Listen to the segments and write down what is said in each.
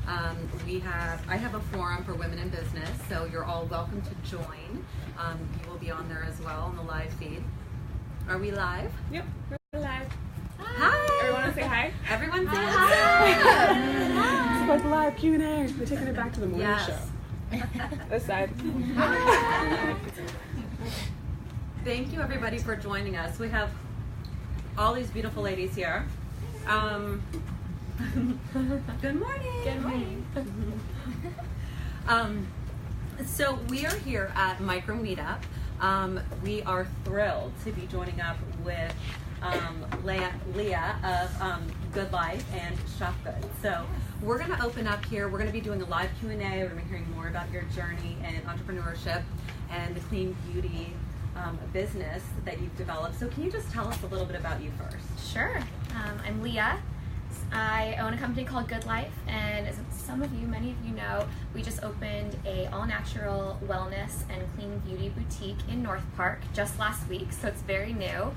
I have a forum for women in business, so you're all welcome to join. You will be on there as well on the live feed. Are we live? Yep, we're live. Hi. Everyone want to say hi? Everyone say hi. It's like live Q&A. We're taking it back to the morning show. This side. Thank you everybody for joining us. We have all these beautiful ladies here. Good morning. Good morning. So we are here at Micro Meetup. We are thrilled to be joining up with Leah of Good Life and Shop Good. So we're going to open up here. We're going to be doing a live Q&A. We're going to be hearing more about your journey in entrepreneurship and the clean beauty business that you've developed. So can you just tell us a little bit about you first? Sure. I'm Leah. I own a company called Good Life, and as many of you know, we just opened a all-natural wellness and clean beauty boutique in North Park just last week, so it's very new.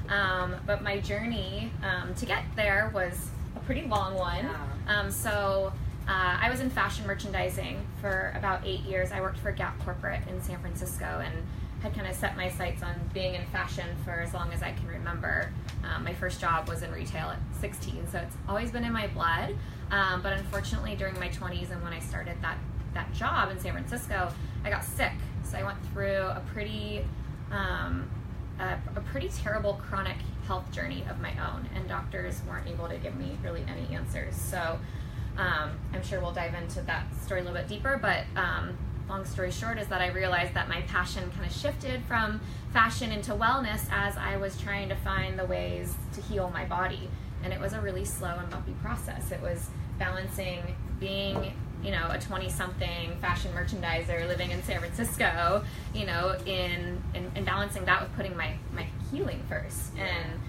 But my journey to get there was a pretty long one. I was in fashion merchandising for about 8 years. I worked for Gap Corporate in San Francisco and had kind of set my sights on being in fashion for as long as I can remember. My first job was in retail at 16, so it's always been in my blood. But unfortunately, during my 20s and when I started that job in San Francisco, I got sick. So I went through a pretty terrible chronic health journey of my own, and doctors weren't able to give me really any answers. So I'm sure we'll dive into that story a little bit deeper, but long story short is that I realized that my passion kind of shifted from fashion into wellness as I was trying to find the ways to heal my body. And it was a really slow and bumpy process. It was balancing being, a 20-something fashion merchandiser living in San Francisco, and balancing that with putting my healing first. And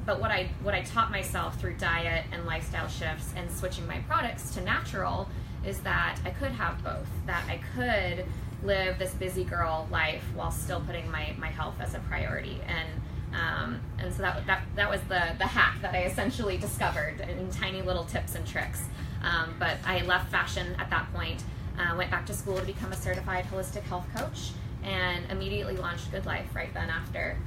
but what I taught myself through diet and lifestyle shifts and switching my products to natural is that I could have both, that I could live this busy girl life while still putting my health as a priority. And so that was the hack that I essentially discovered in tiny little tips and tricks. But I left fashion at that point, went back to school to become a certified holistic health coach, and immediately launched Good Life right then after.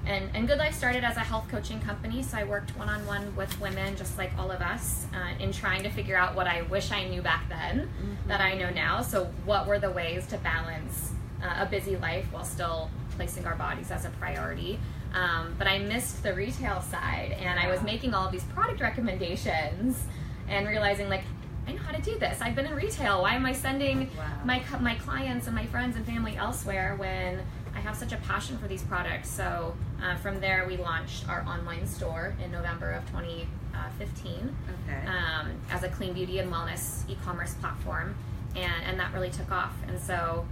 And Good Life started as a health coaching company, so I worked one-on-one with women just like all of us in trying to figure out what I wish I knew back then that I know now. So what were the ways to balance a busy life while still placing our bodies as a priority? But I missed the retail side, and I was making all of these product recommendations and realizing, like, I know how to do this. I've been in retail. Why am I sending my clients and my friends and family elsewhere when I have such a passion for these products? So from there, we launched our online store in November of 2015 as a clean beauty and wellness e-commerce platform, and that really took off. And so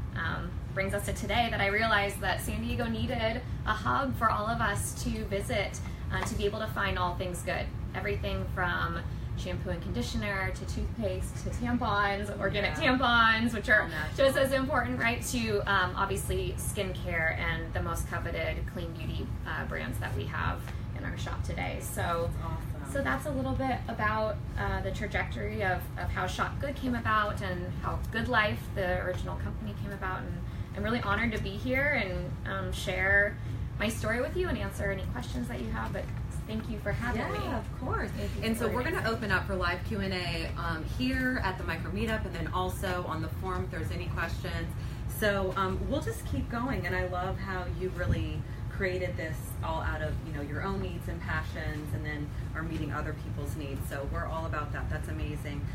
brings us to today that I realized that San Diego needed a hub for all of us to visit to be able to find all things good. Everything from shampoo and conditioner to toothpaste to tampons, organic tampons, which are just as important, right, to obviously skincare and the most coveted clean beauty brands that we have in our shop today. So so that's a little bit about the trajectory of how Shop Good came about and how Good Life, the original company, came about. And I'm really honored to be here and share my story with you and answer any questions that you have. But thank you for having me. Yeah, of course. And so we're going to open up for live Q&A here at the Micro Meetup, and then also on the forum if there's any questions. So we'll just keep going, and I love how you really created this all out of your own needs and passions, and then are meeting other people's needs. So we're all about that. That's amazing.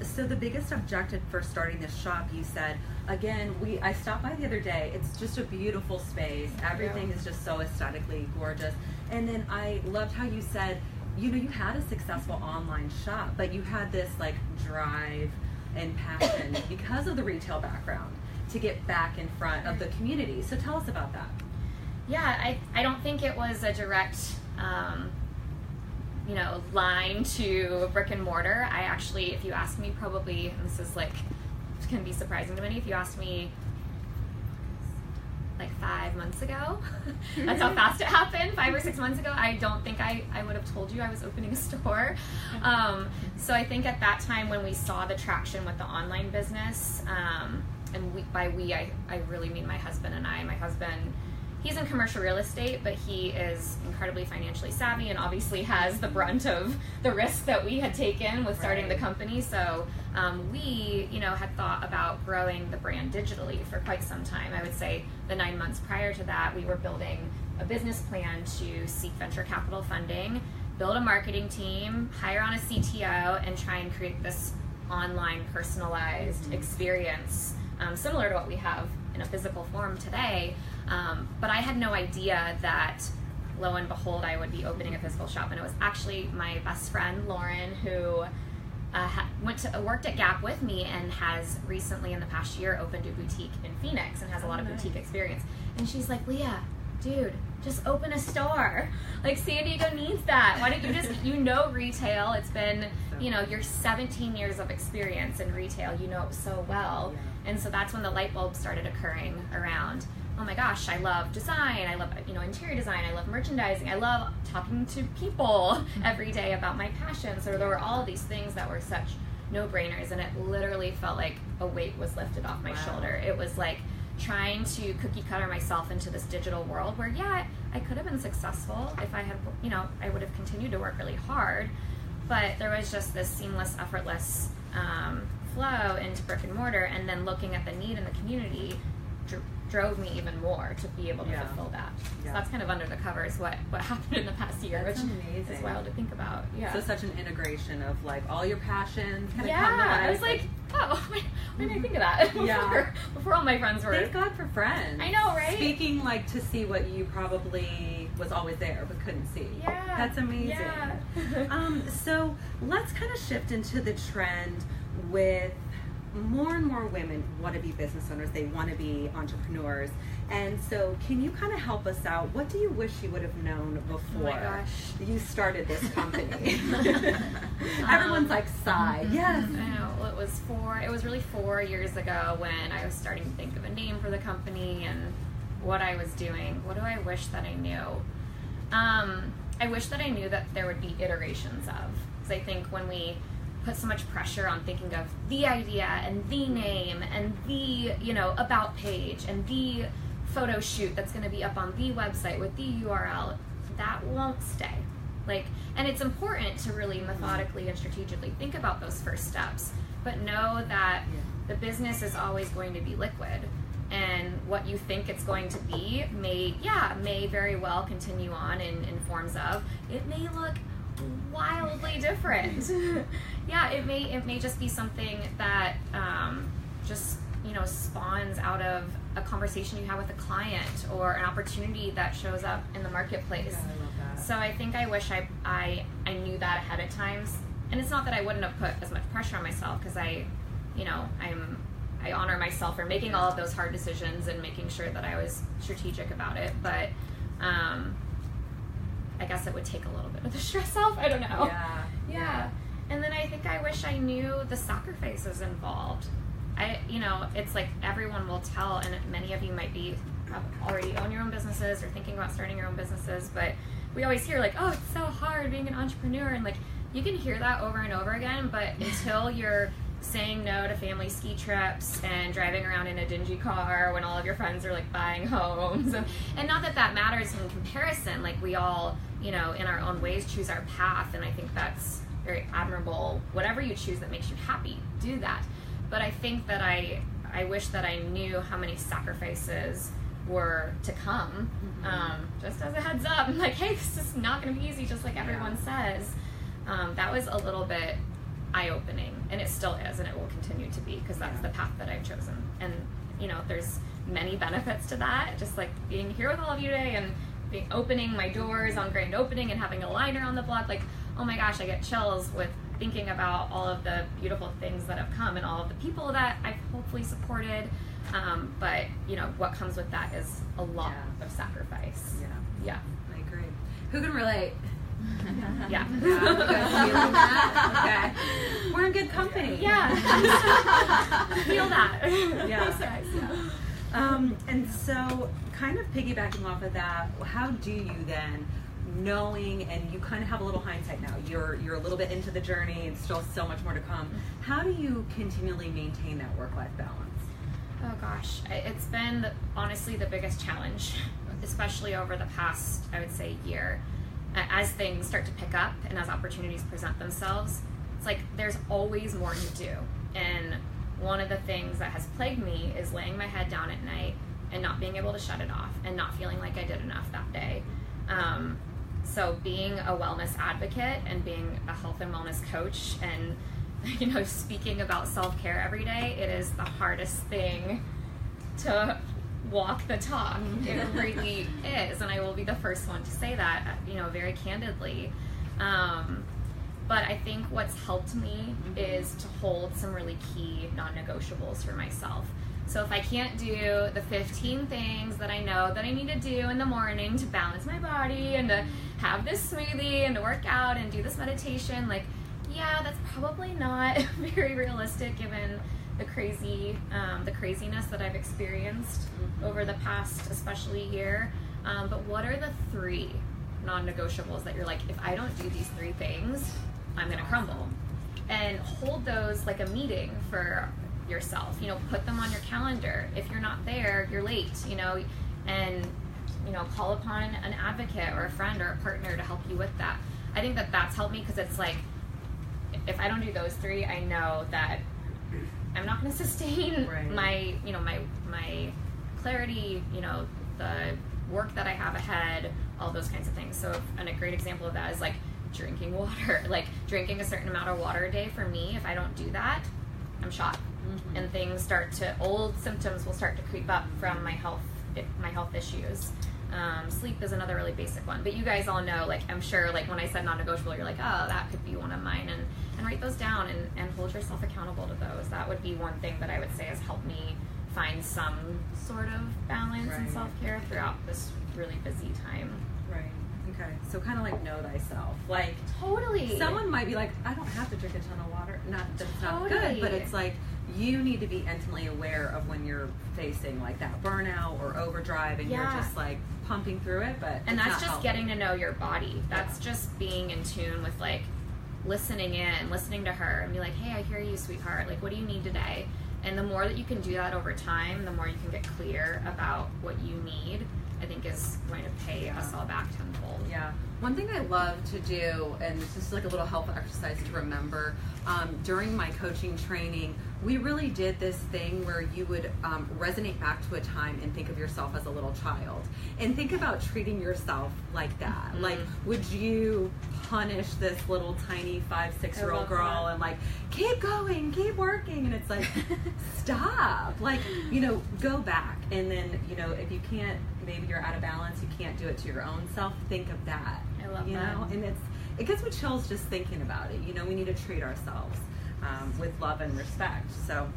So the biggest objective for starting this shop, you said, again, I stopped by the other day. It's just a beautiful space. Everything is just so aesthetically gorgeous. And then I loved how you said, you had a successful online shop, but you had this like drive and passion because of the retail background to get back in front of the community. So tell us about that. Yeah, I don't think it was a direct line to brick and mortar. I actually, if you ask me, probably, and this is like, can be surprising to many, if you asked me like 5 months ago. That's how fast it happened. 5 or 6 months ago. I don't think I would have told you I was opening a store. So I think at that time when we saw the traction with the online business, and by we, I really mean my husband and I. My husband, he's in commercial real estate, but he is incredibly financially savvy and obviously has the brunt of the risk that we had taken with starting the company. So we, had thought about growing the brand digitally for quite some time. I would say the 9 months prior to that, we were building a business plan to seek venture capital funding, build a marketing team, hire on a CTO, and try and create this online personalized experience similar to what we have in a physical form today. But I had no idea that, lo and behold, I would be opening a physical shop. And it was actually my best friend, Lauren, who worked at Gap with me and has recently in the past year opened a boutique in Phoenix and has a lot of boutique experience. And she's like, Leah, dude, just open a store. Like, San Diego needs that. Why don't you just, retail. It's been, your 17 years of experience in retail, you know it so well. And so that's when the light bulb started occurring around, oh my gosh, I love design, I love interior design, I love merchandising, I love talking to people every day about my passion. So there were all of these things that were such no-brainers, and it literally felt like a weight was lifted off my shoulder. It was like trying to cookie cutter myself into this digital world where, I could have been successful if I had, I would have continued to work really hard, but there was just this seamless, effortless flow into brick and mortar, and then looking at the need in the community drove me even more to be able to fulfill that. So that's kind of under the covers what happened in the past year, which is wild to think about. So such an integration of like all your passions kind of come to life. I was like, oh, why didn't I think of that before all my friends were. Thank God for friends. I know, right? Speaking like to see what you probably was always there but couldn't see. Yeah. That's amazing. Yeah. So let's kind of shift into the trend with more and more women want to be business owners. They want to be entrepreneurs. And so can you kind of help us out? What do you wish you would have known before you started this company? Everyone's like, sigh. Yes. I know. Well, it was really 4 years ago when I was starting to think of a name for the company and what I was doing. What do I wish that I knew? I wish that I knew that there would be iterations of. Because I think when we put so much pressure on thinking of the idea and the name and the, about page and the photo shoot that's going to be up on the website with the URL, that won't stay. And it's important to really methodically and strategically think about those first steps, but know that the business is always going to be liquid, and what you think it's going to be may very well continue on in forms of, it may look wildly different. It may just be something that spawns out of a conversation you have with a client or an opportunity that shows up in the marketplace. I love that. So I think I wish I knew that ahead of times. And it's not that I wouldn't have put as much pressure on myself, because I honor myself for making all of those hard decisions and making sure that I was strategic about it. But I guess it would take a little bit of the stress off. I don't know. Yeah. And then I think I wish I knew the sacrifices involved. It's like everyone will tell, and many of you might have already own your own businesses or thinking about starting your own businesses, but we always hear like, oh, it's so hard being an entrepreneur, and like you can hear that over and over again, but until you're saying no to family ski trips and driving around in a dingy car when all of your friends are like buying homes, and not that matters in comparison, like we all, in our own ways choose our path, and I think that's very admirable. Whatever you choose that makes you happy, do that. But I think that I wish that I knew how many sacrifices were to come, just as a heads up. I'm like, hey, this is not going to be easy, just like everyone says. That was a little bit eye-opening, and it still is, and it will continue to be, because that's the path that I've chosen. And there's many benefits to that, just like being here with all of you today and opening my doors on grand opening and having a liner on the blog. Like, oh my gosh, I get chills with thinking about all of the beautiful things that have come and all of the people that I've hopefully supported. But what comes with that is a lot of sacrifice. Yeah. I agree. Who can relate? Yeah. You guys feeling that? Okay. We're in good company. Yeah. Feel that. Yeah. Thanks, guys. And so kind of piggybacking off of that, how do you then, knowing, and you kind of have a little hindsight now, you're a little bit into the journey and still so much more to come, how do you continually maintain that work-life balance? Oh gosh, it's been honestly the biggest challenge, especially over the past, I would say, year. As things start to pick up and as opportunities present themselves, it's like there's always more to do. And one of the things that has plagued me is laying my head down at night and not being able to shut it off and not feeling like I did enough that day. So being a wellness advocate and being a health and wellness coach and, you know, speaking about self-care every day, it is the hardest thing to walk the talk. It really is, and I will be the first one to say that, you know, very candidly. But I think what's helped me is to hold some really key non-negotiables for myself. So if I can't do the 15 things that I know that I need to do in the morning to balance my body and to have this smoothie and to work out and do this meditation, like, yeah, that's probably not very realistic given the craziness that I've experienced over the past, especially year. But what are the 3 non-negotiables that you're like, if I don't do these 3 things, I'm gonna crumble? And hold those like a meeting for yourself. You know, put them on your calendar. If you're not there, you're late, you know, and, you know, call upon an advocate or a friend or a partner to help you with that. I think that that's helped me because it's like, if I don't do those 3, I know that I'm not going to sustain my, you know, my clarity, you know, the work that I have ahead, all those kinds of things. So, and a great example of that is like drinking water, like drinking a certain amount of water a day. For me, if I don't do that, I'm shot. And things old symptoms will start to creep up from my health issues. Sleep is another really basic one, but you guys all know, like, I'm sure, like, when I said non-negotiable, you're like, oh, that could be one of mine, and write those down and hold yourself accountable to those. That would be one thing that I would say has helped me find some sort of balance and self-care throughout this really busy time. Right. Okay. So kind of like know thyself. Like, totally. Someone might be like, I don't have to drink a ton of water. Not that it's not good, but it's like, you need to be intimately aware of when you're facing like that burnout or overdrive and you're just like pumping through it, and that's just getting to know your body. That's just being in tune with, like, listening to her and be like, hey, I hear you, sweetheart, like, what do you need today? And the more that you can do that over time, the more you can get clear about what you need, I think is going to pay us all back tenfold. Yeah. One thing I love to do, and this is like a little helpful exercise to remember, during my coaching training, we really did this thing where you would resonate back to a time and think of yourself as a little child. And think about treating yourself like that. Like, would you punish this little tiny 5-6-year-old girl and like, keep going, keep working? And it's like, stop. Like, you know, go back. And then, you know, if you can't, maybe you're out of balance, you can't do it to your own self, think of that. I love you that. know, and it gets me chills just thinking about it. You know, we need to treat ourselves with love and respect. So,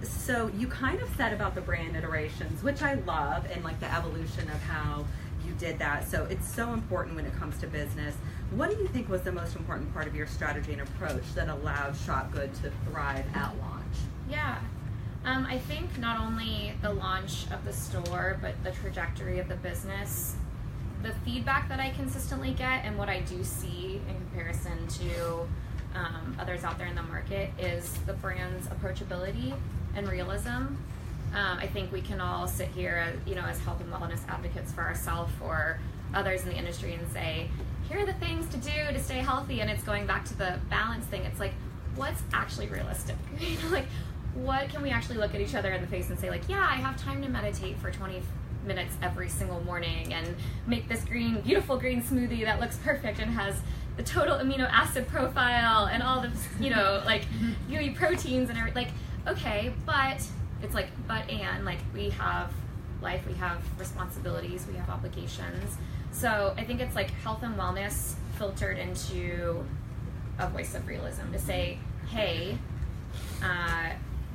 so you kind of said about the brand iterations, which I love, and like the evolution of how you did that. So it's so important when it comes to business. What do you think was the most important part of your strategy and approach that allowed Shop Good to thrive at launch? Yeah. I think not only the launch of the store, but the trajectory of the business, the feedback that I consistently get and what I do see in comparison to others out there in the market is the brand's approachability and realism. I think we can all sit here, you know, as health and wellness advocates for ourselves or others in the industry and say, here are the things to do to stay healthy, and it's going back to the balance thing. It's like, what's actually realistic? You know, like, what can we actually look at each other in the face and say, like, yeah, I have time to meditate for 20 minutes every single morning and make this beautiful green smoothie that looks perfect and has the total amino acid profile and all the, you know, like, gooey proteins and everything. Like, okay, but it's like, like, we have life, we have responsibilities, we have obligations. So I think it's like health and wellness filtered into a voice of realism to say, hey,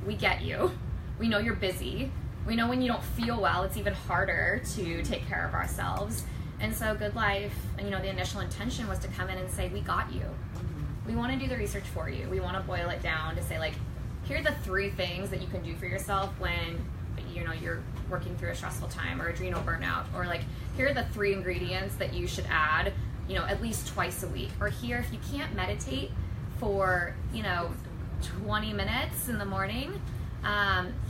we get you. We know you're busy. We know when you don't feel well, it's even harder to take care of ourselves. And so Good Life, and, you know, the initial intention was to come in and say, we got you. We want to do the research for you. We want to boil it down to say, like, here are the 3 things that you can do for yourself when you're working through a stressful time or adrenal burnout, or like, here are the 3 ingredients that you should add, at least twice a week. Or here, if you can't meditate for 20 minutes in the morning,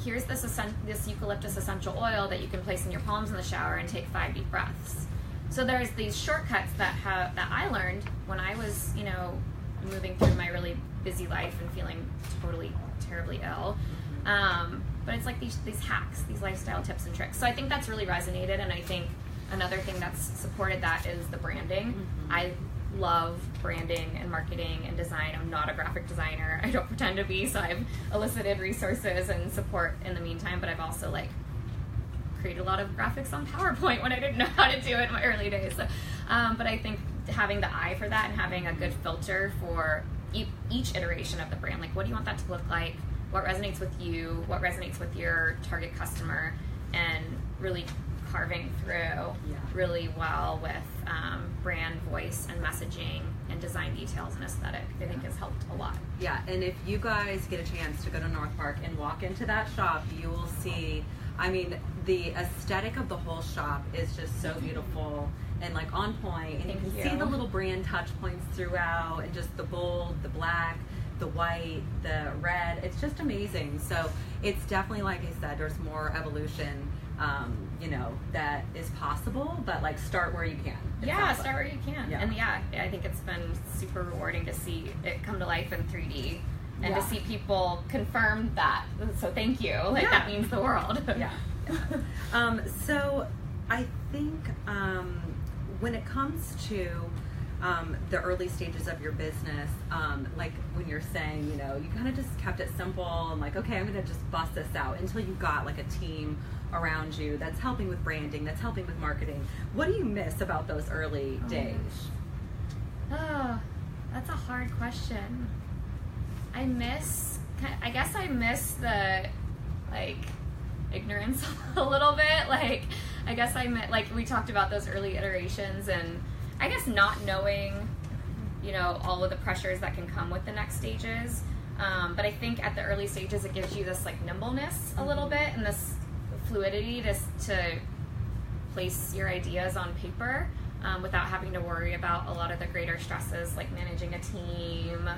here's this eucalyptus essential oil that you can place in your palms in the shower and take 5 deep breaths. So there's these shortcuts that I learned when I was moving through my really busy life and feeling terribly ill. But it's like these hacks, these lifestyle tips and tricks. So I think that's really resonated, and I think another thing that's supported that is the branding. Mm-hmm. I love branding and marketing and design. I'm not a graphic designer. I don't pretend to be, so I've elicited resources and support in the meantime, but I've also created a lot of graphics on PowerPoint when I didn't know how to do it in my early days. So, but I think having the eye for that and having a good filter for each iteration of the brand, like, what do you want that to look like? What resonates with you? What resonates with your target customer? And really carving through really well with brand voice and messaging and design details and aesthetic, I think has helped a lot. Yeah, and if you guys get a chance to go to North Park and walk into that shop, you will see, the aesthetic of the whole shop is just so beautiful and on point, and you can see the little brand touch points throughout, and just the bold, the black, the white, the red. It's just amazing. So it's definitely, like I said, there's more evolution that is possible, but start where you can. Start where you can. And I think it's been super rewarding to see it come to life in 3D and to see people confirm that. So thank you. That means the world. So I think when it comes to the early stages of your business, when you're saying, you kind of just kept it simple and okay, I'm going to just bust this out, until you got a team around you that's helping with branding, that's helping with marketing. What do you miss about those early days? Oh, that's a hard question. I guess I miss the ignorance a little bit. I guess I meant, we talked about those early iterations, and I guess not knowing, all of the pressures that can come with the next stages. But I think at the early stages, it gives you this nimbleness a little bit, and this fluidity to place your ideas on paper without having to worry about a lot of the greater stresses, like managing a team,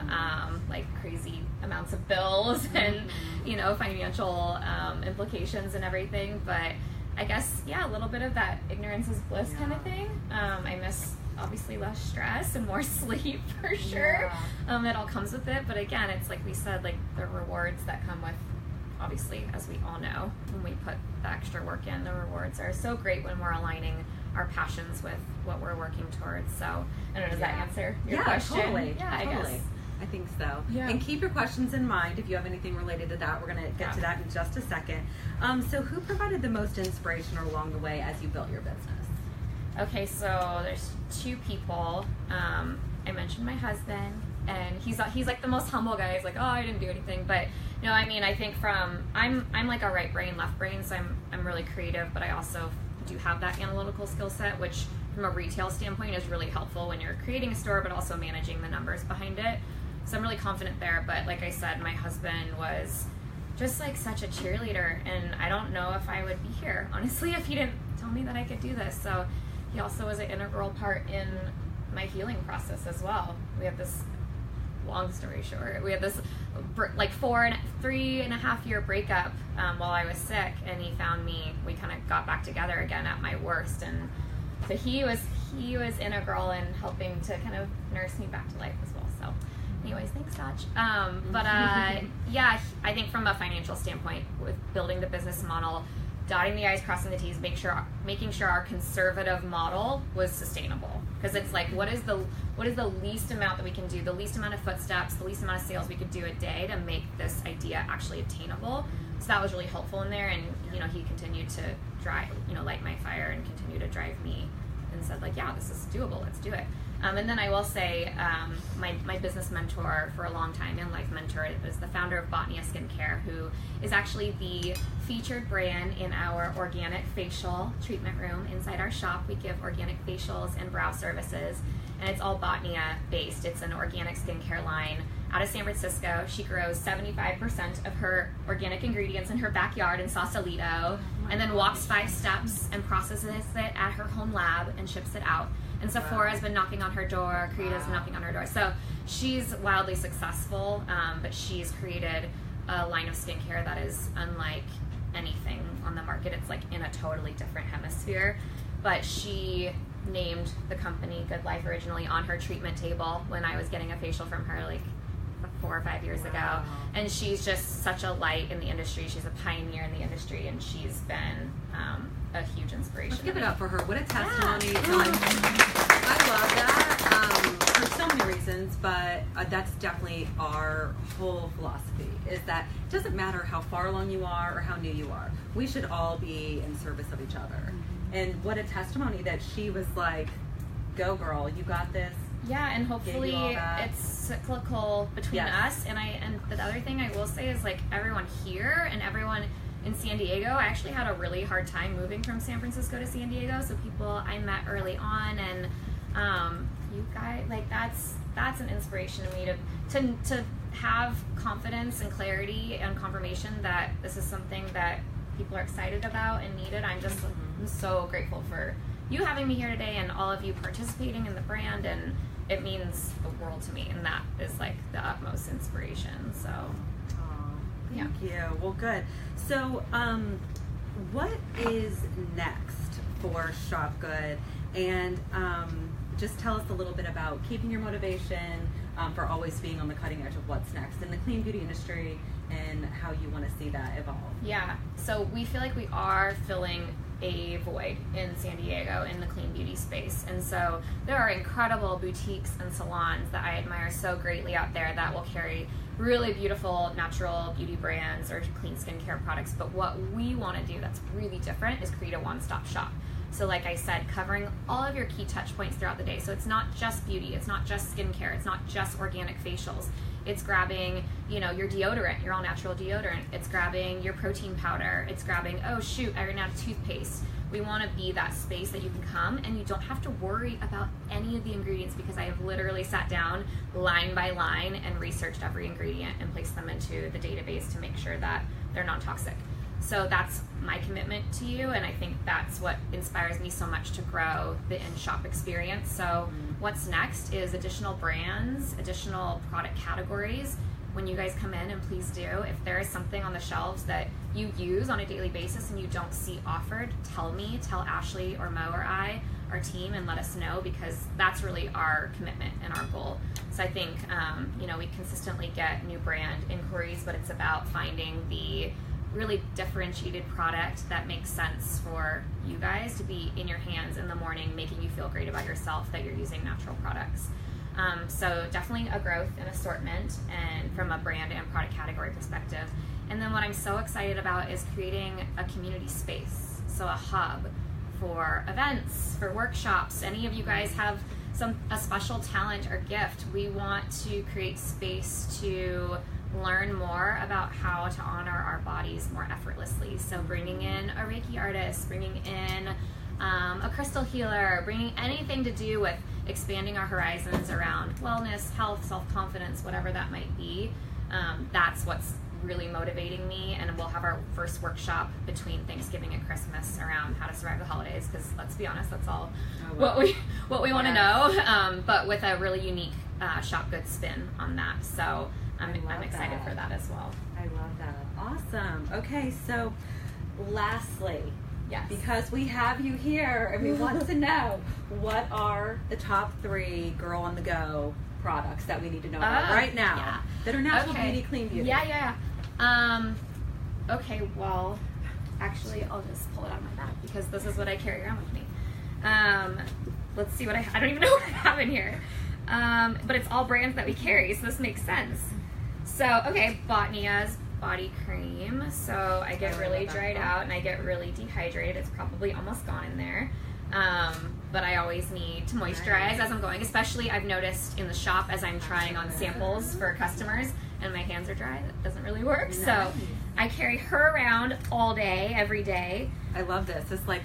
crazy amounts of bills and, financial implications and everything. But I guess, a little bit of that ignorance is bliss kind of thing. I miss, obviously, less stress and more sleep for sure. It all comes with it. But again, it's like we said, the rewards that come with, obviously, as we all know, when we put the extra work in, the rewards are so great when we're aligning our passions with what we're working towards. So, I don't know, does that answer your question? Totally. I guess. I think so. Yeah. And keep your questions in mind if you have anything related to that. We're going to get to that in just a second. So who provided the most inspiration along the way as you built your business? Okay, so there's 2 people. I mentioned my husband, and he's the most humble guy. He's oh, I didn't do anything. But no, I think I'm a right brain, left brain, so I'm really creative, but I also do have that analytical skill set, which from a retail standpoint is really helpful when you're creating a store, but also managing the numbers behind it. So I'm really confident there. But like I said, my husband was just such a cheerleader, and I don't know if I would be here, honestly, if he didn't tell me that I could do this. So he also was an integral part in my healing process as well. We have this, long story short, we had this 3.5 year breakup while I was sick, and he found me. We kind of got back together again at my worst, and so he was integral in helping to kind of nurse me back to life as well. So anyways, thanks, Dodge. I think from a financial standpoint, with building the business model, dotting the I's, crossing the T's, making sure our conservative model was sustainable. Because it's what is the least amount that we can do, the least amount of footsteps, the least amount of sales we could do a day to make this idea actually attainable. So that was really helpful in there, and he continued to drive, light my fire and continue to drive me, and said this is doable, let's do it. And then I will say, my business mentor for a long time, and life mentor, is the founder of Botnia Skincare, who is actually the featured brand in our organic facial treatment room inside our shop. We give organic facials and brow services, and it's all Botnia based. It's an organic skincare line out of San Francisco. She grows 75% of her organic ingredients in her backyard in Sausalito, and then walks 5 steps and processes it at her home lab and ships it out. And Sephora's been knocking on her door, Creative's been knocking on her door. So she's wildly successful, but she's created a line of skincare that is unlike anything on the market. It's like in a totally different hemisphere. But she named the company Good Life originally on her treatment table when I was getting a facial from her like 4 or 5 years ago. And she's just such a light in the industry. She's a pioneer in the industry, and she's been a huge inspiration. Let's give it up for her. What a testimony. I love that for so many reasons, but that's definitely our whole philosophy, is that it doesn't matter how far along you are or how new you are. We should all be in service of each other. And what a testimony that she was like, go girl, you got this. Yeah, and hopefully it's cyclical between us. And the other thing I will say is, like, everyone here and everyone in San Diego, I actually had a really hard time moving from San Francisco to San Diego. So people I met early on, and you guys, like, that's an inspiration to me to have confidence and clarity and confirmation that this is something that people are excited about and needed. I'm so grateful for you having me here today and all of you participating in the brand, and it means the world to me, and that is like the utmost inspiration. So thank you. Well, good. So what is next for Shop Good? And just tell us a little bit about keeping your motivation for always being on the cutting edge of what's next in the clean beauty industry, and how you want to see that evolve. Yeah, so we feel like we are filling a void in San Diego in the clean beauty space, and so there are incredible boutiques and salons that I admire so greatly out there that will carry really beautiful natural beauty brands or clean skincare products. But what we want to do that's really different is create a one-stop shop. So like I said, covering all of your key touch points throughout the day. So it's not just beauty, it's not just skincare, it's not just organic facials. It's grabbing, your deodorant, your all-natural deodorant. It's grabbing your protein powder. It's grabbing, oh shoot, I ran out of toothpaste. We want to be that space that you can come and you don't have to worry about any of the ingredients, because I have literally sat down line by line and researched every ingredient and placed them into the database to make sure that they're non-toxic. So that's my commitment to you, and I think that's what inspires me so much to grow the in-shop experience. So what's next is additional brands, additional product categories. When you guys come in, and please do, if there is something on the shelves that you use on a daily basis and you don't see offered, tell me, tell Ashley or Mo or our team, and let us know, because that's really our commitment and our goal. So I think, we consistently get new brand inquiries, but it's about finding the really differentiated product that makes sense for you guys to be in your hands in the morning, making you feel great about yourself that you're using natural products. So definitely a growth in assortment and from a brand and product category perspective. And then what I'm so excited about is creating a community space. So a hub for events, for workshops. Any of you guys have a special talent or gift, we want to create space to learn more about how to honor our bodies more effortlessly. So bringing in a Reiki artist, bringing in a crystal healer, bringing anything to do with expanding our horizons around wellness, health, self-confidence, whatever that might be. That's what's really motivating me, and we'll have our first workshop between Thanksgiving and Christmas around how to survive the holidays, because let's be honest, that's all what we want to know, but with a really unique Shop Good spin on that. So I'm excited for that as well. I love that. Awesome. Okay, so lastly, yes, because we have you here and we want to know, what are the top 3 girl on the go products that we need to know about right now that are natural beauty, clean beauty? Yeah. Okay, well, actually, I'll just pull it out of my bag, because this is what I carry around with me. Let's see what I don't even know what I have in here. But it's all brands that we carry, so this makes sense. So, okay, Botania's body cream. So I get really dried out and I get really dehydrated. It's probably almost gone in there. But I always need to moisturize as I'm going, especially I've noticed in the shop as I'm trying on samples for customers and my hands are dry, that doesn't really work. Nice. So I carry her around all day, every day. I love this. It's like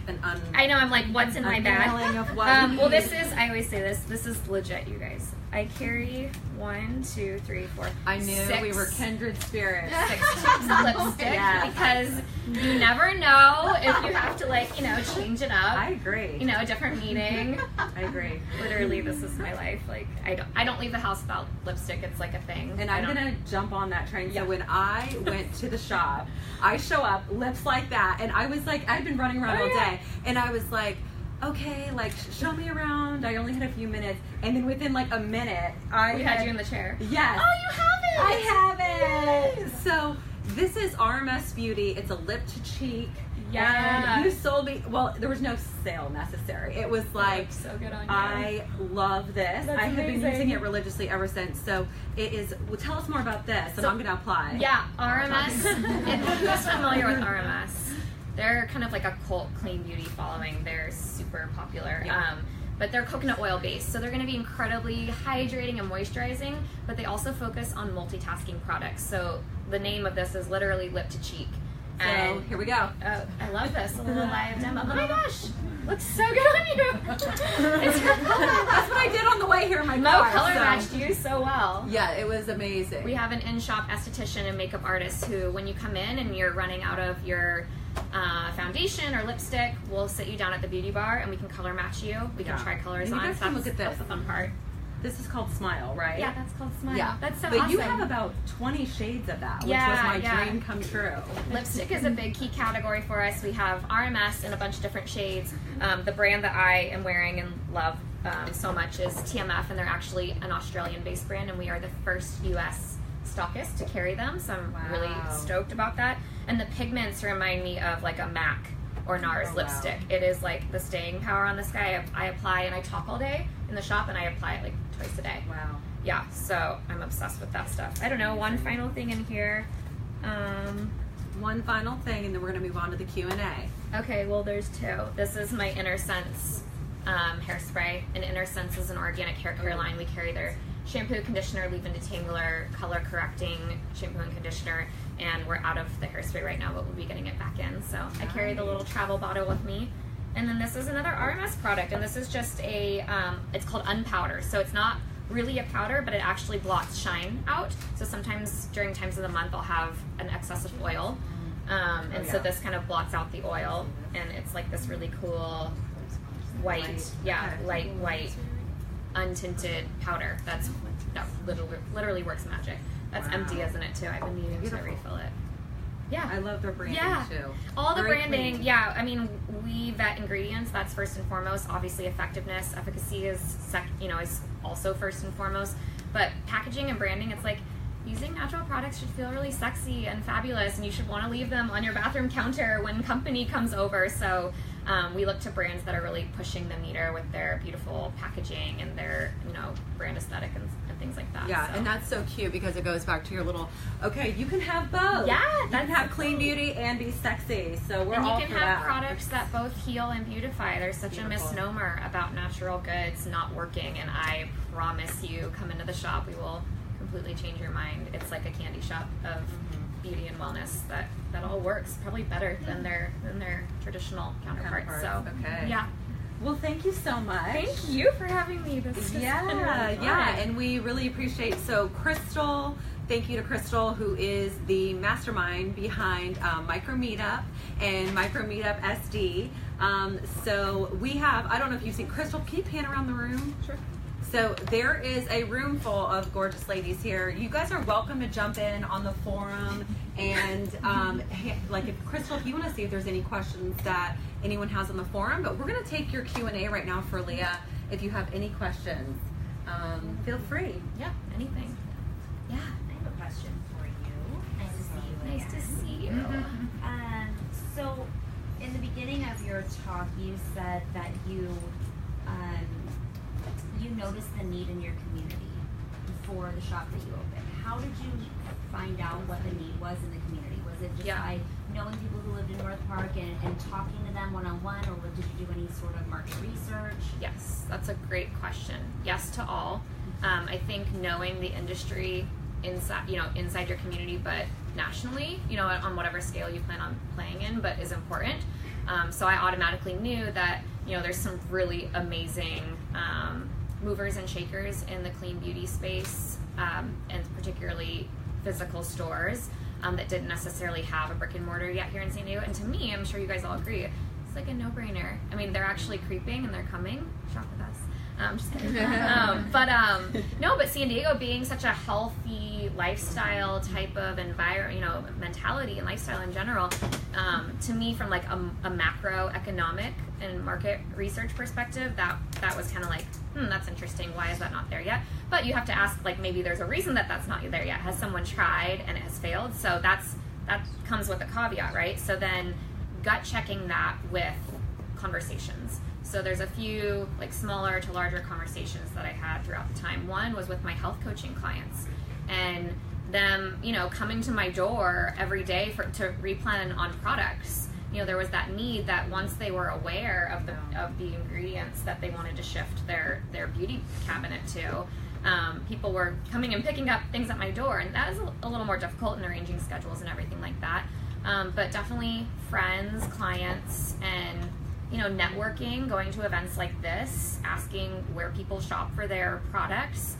I know, I'm like, what's in my bag? Of what well, this is, I always say this is legit, you guys. I carry 1, 2, 3, 4. I knew 6, we were kindred spirits. 6 tubes of lipstick because you never know if you have to change it up. I agree. A different meeting. I agree. Literally, this is my life. Like I don't leave the house without lipstick. It's like a thing. And I'm gonna jump on that train. So when I went to the shop, I show up, lips like that, and I was like, I'd been running around all day, and I was like, okay, like show me around. I only had a few minutes, and then within like a minute, we had you in the chair. Yes. Oh, you have it. I have it. Yes. So this is RMS Beauty. It's a lip to cheek. Yeah. And you sold me. Well, there was no sale necessary. It was like so good on you. I love this. That's I have amazing. been using it religiously ever since. So it is. Well, tell us more about this, and I'm going to apply. Yeah, RMS. Who's familiar with RMS? They're kind of like a cult clean beauty following. They're super popular. Yeah. But they're coconut oil based, so they're going to be incredibly hydrating and moisturizing, but they also focus on multitasking products. So the name of this is literally lip to cheek. So here we go. Oh, I love this. A little live demo. Oh my gosh, looks so good on you. It's her color. That's what I did on the way here in my Mo car. color so. matched you so well. Yeah, it was amazing. We have an in-shop esthetician and makeup artist who, when you come in and you're running out of your foundation or lipstick, we'll sit you down at the beauty bar and we can color match you. We can try colors and on. you guys can look at this. That's the fun part. This is called Smile, right? Yeah, that's called Smile. Yeah, that's so but awesome. you have about 20 shades of that, which was my dream come true. Lipstick is a big key category for us. We have RMS in a bunch of different shades. The brand that I am wearing and love so much is TMF, and they're actually an Australian-based brand, and we are the first U.S. stockist to carry them, so I'm really stoked about that. And the pigments remind me of like a MAC or NARS lipstick. It is like the staying power on this guy. I apply and I talk all day in the shop, and I apply it like twice a day. Wow. Yeah, so I'm obsessed with that stuff. I don't know, one final thing in here. One final thing, and then we're going to move on to the Q&A. Okay, well, there's 2. This is my Inner Sense hairspray, and Inner Sense is an organic hair care line. We carry their shampoo, conditioner, leave-in detangler, color correcting shampoo and conditioner, and we're out of the hairspray right now, but we'll be getting it back in. So I carry the little travel bottle with me. And then this is another RMS product, and this is just a, it's called Unpowder. So it's not really a powder, but it actually blocks shine out. So sometimes during times of the month, I'll have an excess of oil. So this kind of blots out the oil, and it's like this really cool white, light white, untinted powder that literally works magic. That's empty, isn't it, too? I've been needing to refill it. Yeah. I love their branding, too. All the Very branding, clean. yeah. I mean, we vet ingredients. That's first and foremost. Obviously, effectiveness, efficacy is also first and foremost. But packaging and branding, it's like using natural products should feel really sexy and fabulous, and you should want to leave them on your bathroom counter when company comes over. So we look to brands that are really pushing the meter with their beautiful packaging and their, brand aesthetic and things like that. Yeah, so. and that's so cute because it goes back to your little, okay, you can have both. Yeah, you can have clean beauty and be sexy. So we're all for that. And you can have products that both heal and beautify. There's such a misnomer about natural goods not working, and I promise you, come into the shop, we will completely change your mind. It's like a candy shop of beauty and wellness that all works probably better than their traditional counterparts. So okay. Yeah. Well, thank you so much. Thank you for having me. This has been really fun. And we really appreciate. So Crystal, thank you to Crystal, who is the mastermind behind Micro Meetup and Micro Meetup SD. So we have, I don't know if you've seen Crystal. Can you pan around the room? Sure. So there is a room full of gorgeous ladies here. You guys are welcome to jump in on the forum and like if Crystal, if you want to see if there's any questions that anyone has on the forum, but we're going to take your Q&A right now for Leah. If you have any questions, feel free. Yeah, anything. Yeah. I have a question for you. Nice to see you. Nice to see you. So, in the beginning of your talk, you said that you noticed the need in your community for the shop that you opened. How did you find out what the need was in the community? Was it just by knowing people who lived in North Park and talking to them one-on-one, or did you do any sort of market research? Yes, that's a great question. Yes to all. I think knowing the industry inside your community, but nationally, on whatever scale you plan on playing in, but is important. So I automatically knew that, there's some really amazing movers and shakers in the clean beauty space, and particularly physical stores that didn't necessarily have a brick and mortar yet here in San Diego. And to me, I'm sure you guys all agree, it's like a no-brainer. I mean, they're actually creeping and they're coming. Shop with us. Just kidding. But San Diego being such a healthy lifestyle type of environment, mentality and lifestyle in general, to me, from like a macroeconomic and market research perspective, that was kind of like, that's interesting. Why is that not there yet? But you have to ask, like, maybe there's a reason that that's not there yet. Has someone tried and it has failed? So that comes with a caveat, right? So then gut checking that with conversations. So there's a few like smaller to larger conversations that I had throughout the time. One was with my health coaching clients, and them, coming to my door every day to replan on products. There was that need that once they were aware of the ingredients that they wanted to shift their beauty cabinet to, people were coming and picking up things at my door, and that is a little more difficult in arranging schedules and everything like that. But definitely friends, clients, and networking, going to events like this, asking where people shop for their products,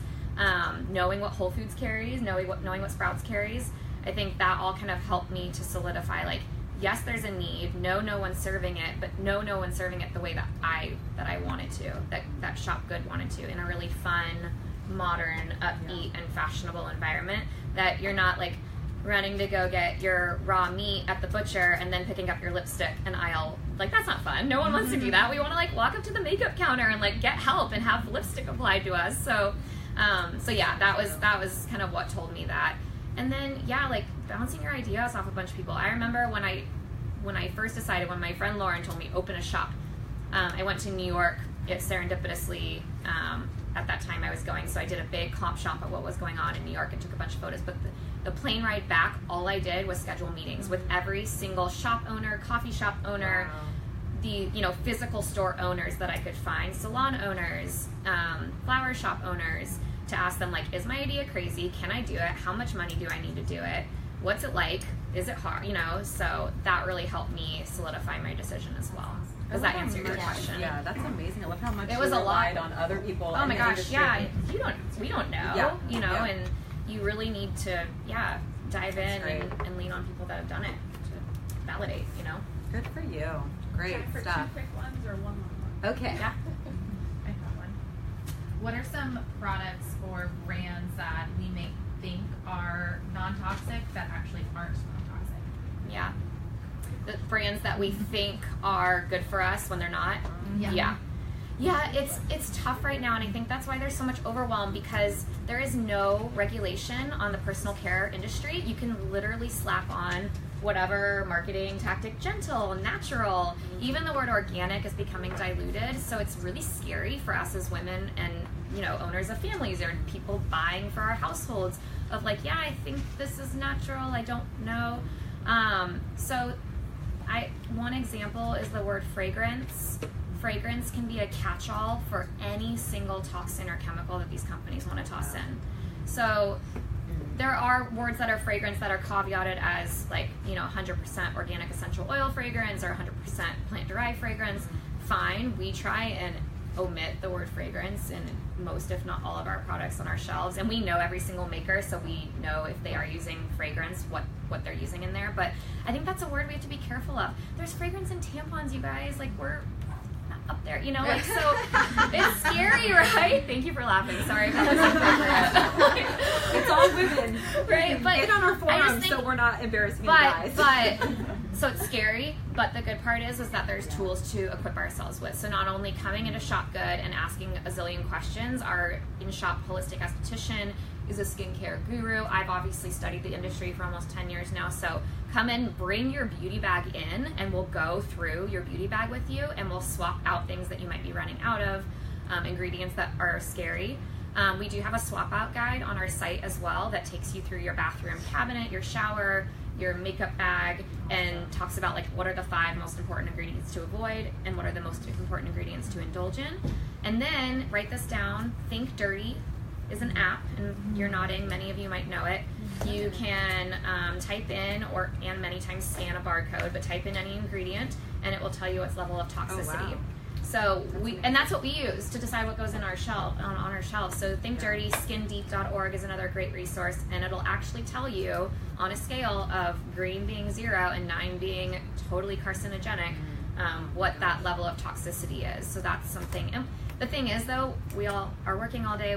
knowing what Whole Foods carries, knowing what Sprouts carries. I think that all kind of helped me to solidify, like, yes, there's a need. No one's serving it, but no one's serving it the way that I wanted to, that Shop Good wanted to, in a really fun, modern, upbeat, and fashionable environment, that you're not like running to go get your raw meat at the butcher and then picking up your lipstick in aisle. Like, that's not fun. No one wants to do that. We want to like walk up to the makeup counter and like get help and have lipstick applied to us. So yeah, that was kind of what told me that. And then like bouncing your ideas off a bunch of people. I remember when I first decided, when my friend Lauren told me open a shop, I went to New York. It serendipitously, at that time I was going, so I did a big comp shop of what was going on in New York and took a bunch of photos. But the plane ride back, all I did was schedule meetings with every single shop owner, coffee shop owner, the physical store owners that I could find, salon owners, flower shop owners, to ask them, like, is my idea crazy? Can I do it? How much money do I need to do it? What's it like? Is it hard? So that really helped me solidify my decision as well. Does that answer your question? Yeah, that's amazing. I love how much it was you a lot relied on other people. Oh my gosh, industry. yeah. We don't know, and you really need to, dive in and lean on people that have done it to validate, Good for you. Great Time for stuff. 2 quick ones or one long one? Okay. Yeah. I got one. What are some products or brands that we may think are non-toxic that actually aren't non-toxic? Yeah. The brands that we think are good for us when they're not. Yeah, it's tough right now, and I think that's why there's so much overwhelm, because there is no regulation on the personal care industry. You can literally slap on whatever marketing tactic, gentle, natural, even the word organic is becoming diluted, so it's really scary for us as women and owners of families or people buying for our households of like, I think this is natural, I don't know. So one example is the word fragrance. Fragrance can be a catch-all for any single toxin or chemical that these companies want to toss in. So there are words that are fragrance that are caveated as like, 100% organic essential oil fragrance or 100% plant-derived fragrance. Fine, we try and omit the word fragrance in most, if not all, of our products on our shelves, and we know every single maker, so we know if they are using fragrance, what they're using in there. But I think that's a word we have to be careful of. There's fragrance in tampons, you guys. Like, we're not up there, so it's scary, right? Thank you for laughing. Sorry if that was inappropriate. It's all women, right? But get on our forums, so we're not embarrassing you guys. But so it's scary, but the good part is that there's tools to equip ourselves with. So not only coming into Shop Good and asking a zillion questions, our in-shop holistic esthetician is a skincare guru. I've obviously studied the industry for almost 10 years now, so come in, bring your beauty bag in, and we'll go through your beauty bag with you, and we'll swap out things that you might be running out of, ingredients that are scary. We do have a swap out guide on our site as well that takes you through your bathroom cabinet, your shower, your makeup bag, and talks about like what are the 5 most important ingredients to avoid and what are the most important ingredients to indulge in. And then write this down. Think Dirty is an app, and you're nodding, many of you might know it. You can type in and many times scan a barcode, but type in any ingredient and it will tell you its level of toxicity. Oh, wow. So and that's what we use to decide what goes in our shelf on our shelf. So Think Dirty, skindeep.org is another great resource, and it'll actually tell you on a scale of green being 0 and 9 being totally carcinogenic, what that level of toxicity is. So that's something. And the thing is, though, we all are working all day.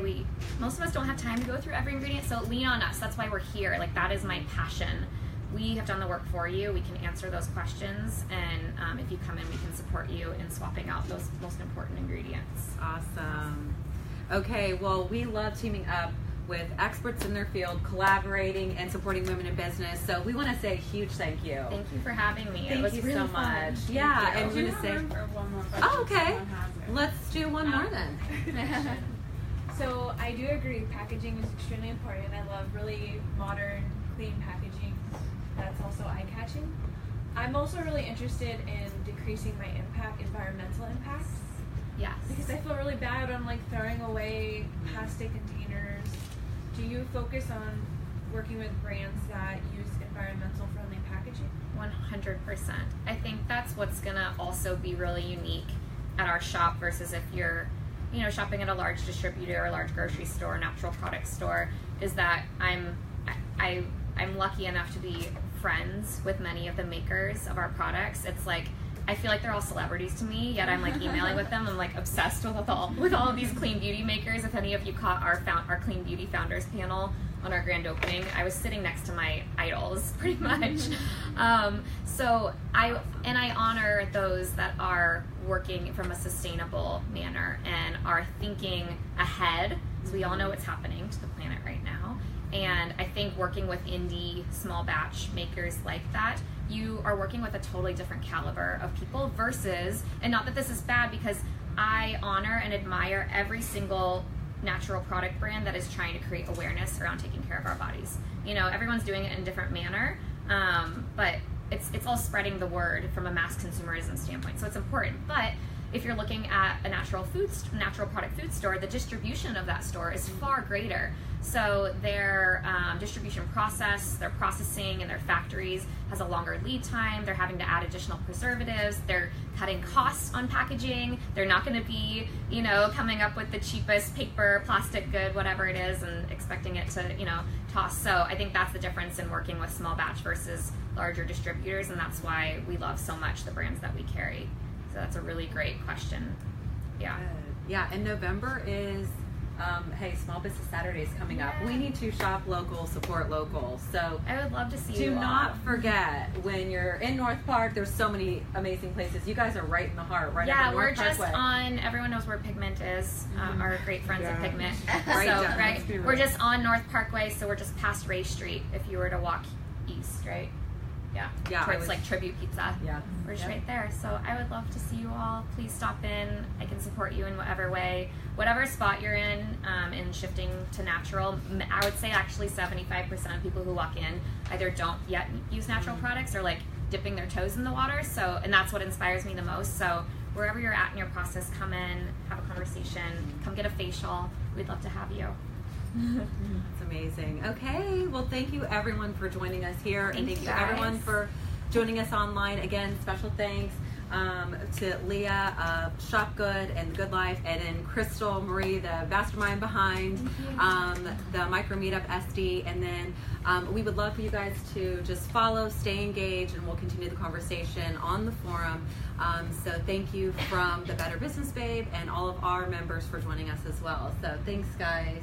Most of us don't have time to go through every ingredient, so lean on us. That's why we're here. Like, that is my passion. We have done the work for you. We can answer those questions, and if you come in, we can support you in swapping out those most important ingredients. Awesome. Okay, well, we love teaming up with experts in their field, collaborating and supporting women in business. So we want to say a huge thank you. Thank you for having me. Thank it was you really so fun. much. Yeah, and Do we're you going to have say, room for one more question? oh, okay. Someone has it. Let's do one more then. So I do agree, packaging is extremely important. I love really modern, clean packaging that's also eye-catching. I'm also really interested in decreasing my environmental impacts. Yes. Because I feel really bad when I'm like throwing away plastic containers. Do you focus on working with brands that use environmental friendly packaging? 100%. I think that's what's gonna also be really unique at our shop versus if you're, shopping at a large distributor or a large grocery store, natural product store, is that I'm lucky enough to be friends with many of the makers of our products. It's like, I feel like they're all celebrities to me, yet I'm like emailing with them. I'm like obsessed with all of these clean beauty makers. If any of you caught our Clean Beauty Founders panel on our grand opening, I was sitting next to my idols pretty much. So I honor those that are working from a sustainable manner and are thinking ahead, because we all know what's happening to the planet right now. And I think working with indie small batch makers like that, you are working with a totally different caliber of people versus, and not that this is bad, because I honor and admire every single natural product brand that is trying to create awareness around taking care of our bodies. Everyone's doing it in a different manner, but it's all spreading the word from a mass consumerism standpoint, so it's important. But if you're looking at a natural product food store, the distribution of that store is far greater. So their distribution process, their processing in their factories has a longer lead time. They're having to add additional preservatives. They're cutting costs on packaging. They're not going to be, coming up with the cheapest paper, plastic good, whatever it is, and expecting it to, toss. So I think that's the difference in working with small batch versus larger distributors, and that's why we love so much the brands that we carry. So that's a really great question. Yeah. Yeah, and November is, Small Business Saturday is coming up. We need to shop local, support local. So I would love to see you do all. not forget, when you're in North Park, there's so many amazing places. You guys are right in the heart, right up in we're North just Parkway. on, everyone knows where Pigment is, our great friends at Pigment. Right, We're just on North Parkway, so we're just past Ray Street if you were to walk east, right? Yeah, towards like Tribute Pizza. Yeah. We're just right there. So I would love to see you all. Please stop in. I can support you in whatever way. Whatever spot you're in shifting to natural, I would say actually 75% of people who walk in either don't yet use natural products or like dipping their toes in the water. So, and that's what inspires me the most. So wherever you're at in your process, come in, have a conversation, come get a facial. We'd love to have you. That's amazing. Okay, well, thank you everyone for joining us here, and thank you everyone for joining us online. Again, special thanks to Leah of Shop Good and The Good Life, and then Crystal Marie, the mastermind behind the Micro Meetup SD. And then we would love for you guys to just follow, stay engaged, and we'll continue the conversation on the forum. So thank you from the Better Business Babe and all of our members for joining us as well. So thanks, guys.